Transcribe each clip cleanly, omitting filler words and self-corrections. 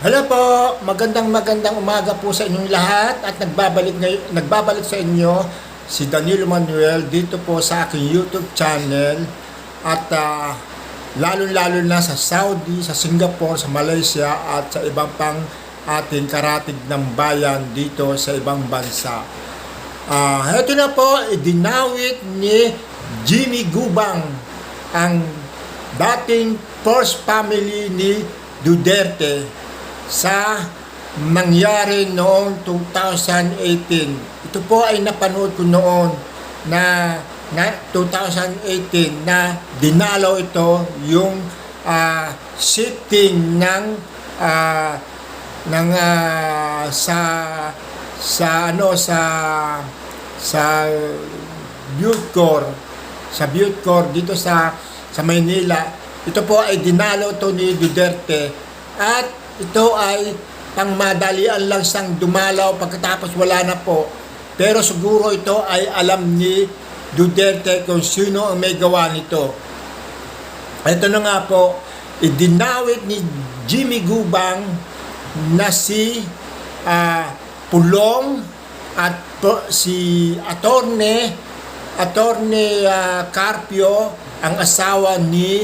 Hello po, magandang umaga po sa inyong lahat at nagbabalik sa inyo si Danilo Manuel dito po sa aking YouTube channel at lalo-lalo na sa Saudi, sa Singapore, sa Malaysia at sa ibang pang ating karatig ng bayan dito sa ibang bansa. Ito na po, dinawit ni Jimmy Gubang ang dating first family ni Duterte sa nangyari noong 2018. Ito po ay napanood ko noon na 2018 na dinalaw ito yung shifting sa Butecore dito sa Maynila. Ito po ay dinalaw to ni Duterte at ito ay pangmadalian lang siyang dumalaw pagkatapos wala na po. Pero siguro ito ay alam ni Duterte kung sino ang may gawa nito. Ito na nga po, idinawit ni Jimmy Gubang na si Pulong at si Attorney Carpio, ang asawa ni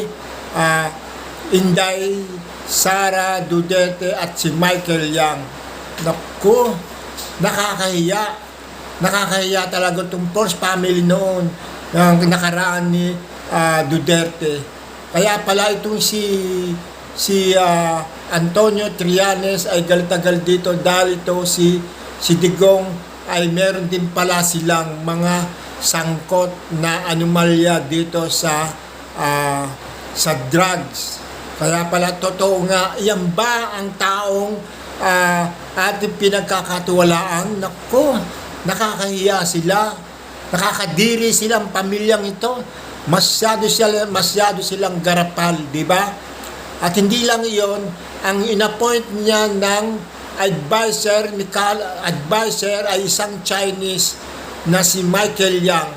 Inday Sara Duterte at si Michael Yang. Naku, nakakahiya talaga itong first family noon ng nakaraan ni Duterte. Kaya pala itong si Antonio Trillanes ay galit na galit dito dahil ito si Digong ay meron din pala silang mga sangkot na anomalya dito sa drugs. Kaya pala totoo nga, yan ba ang taong ating pinagkakatiwalaan? Naku, nakakahiya sila, nakakadiri silang pamilyang ito, masyado silang garapal, di ba? At hindi lang iyon, ang inappoint niya ng advisor ay isang Chinese na si Michael Yang.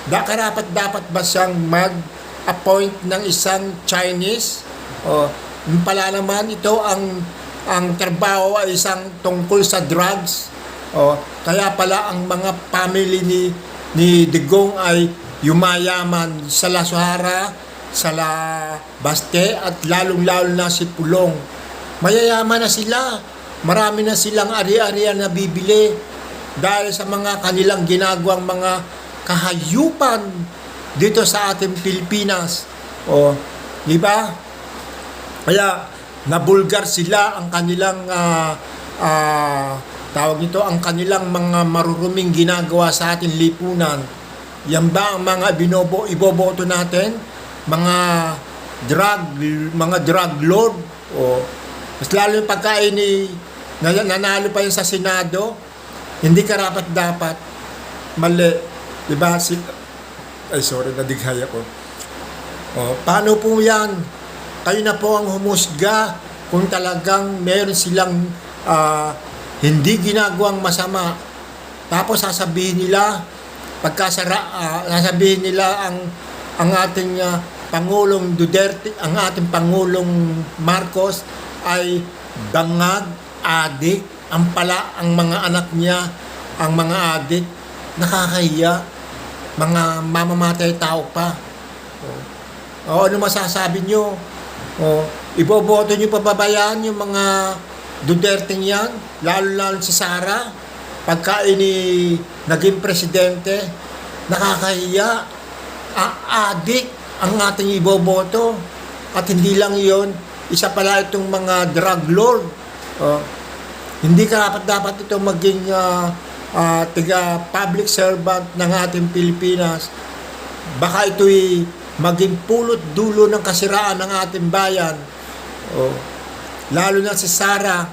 Dapat ba siyang mag-appoint ng isang Chinese? Pala naman ito ang trabaho ay isang tungkol sa drugs. Kaya pala ang mga family ni Digong ay yumayaman sa La Suhara, sa La Baste at lalong-lalo na si Pulong. Mayayaman na sila. Marami na silang ari-arian na bibili dahil sa mga kanilang ginagawang mga kahayupan dito sa ating Pilipinas. Di ba? Kaya nabulgar sila ang kanilang ang kanilang mga maruruming ginagawa sa ating lipunan. Yan ba ang mga iboboto natin? Mga drug lord? Mas lalo yung pagkain nanalo pa yun sa Senado, hindi karapat-dapat. Mali. Diba? Nadighay ako. Paano po yan? Kayo na po ang humusga kung talagang meron silang hindi ginagawang masama. Tapos sasabihin nila ang ating Pangulong Duterte, ang ating Pangulong Marcos ay bangag, adik, ang mga anak niya ang mga adik. Nakakahiya, mga mamamatay tao pa. Ano masasabi nyo? Iboboto nyo pababayaan yung mga Duterte yan, lalo si Sara, pagka naging presidente. Nakakahiya, adik ang ating iboboto. At hindi lang yon, isa pala itong mga drug lord. Hindi dapat ito maging public servant ng ating Pilipinas. Baka ito'y maging pulot dulo ng kasiraan ng ating bayan. Lalo na si Sara.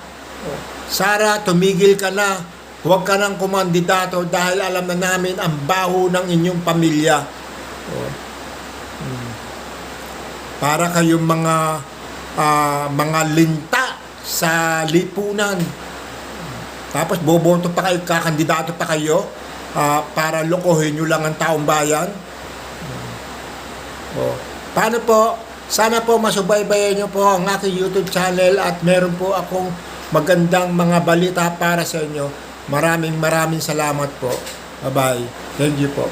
Sara, tumigil ka na. Huwag ka nang kumandidato dahil alam na namin ang baho ng inyong pamilya. Para kayong mga linta sa lipunan. Tapos boboto pa kayo, kakandidato pa kayo para lokohin nyo lang ang taong bayan. Paano po Sana po masubaybayan nyo po ang aking YouTube channel at meron po akong magandang mga balita para sa inyo. Maraming salamat po. Bye-bye. Thank you po.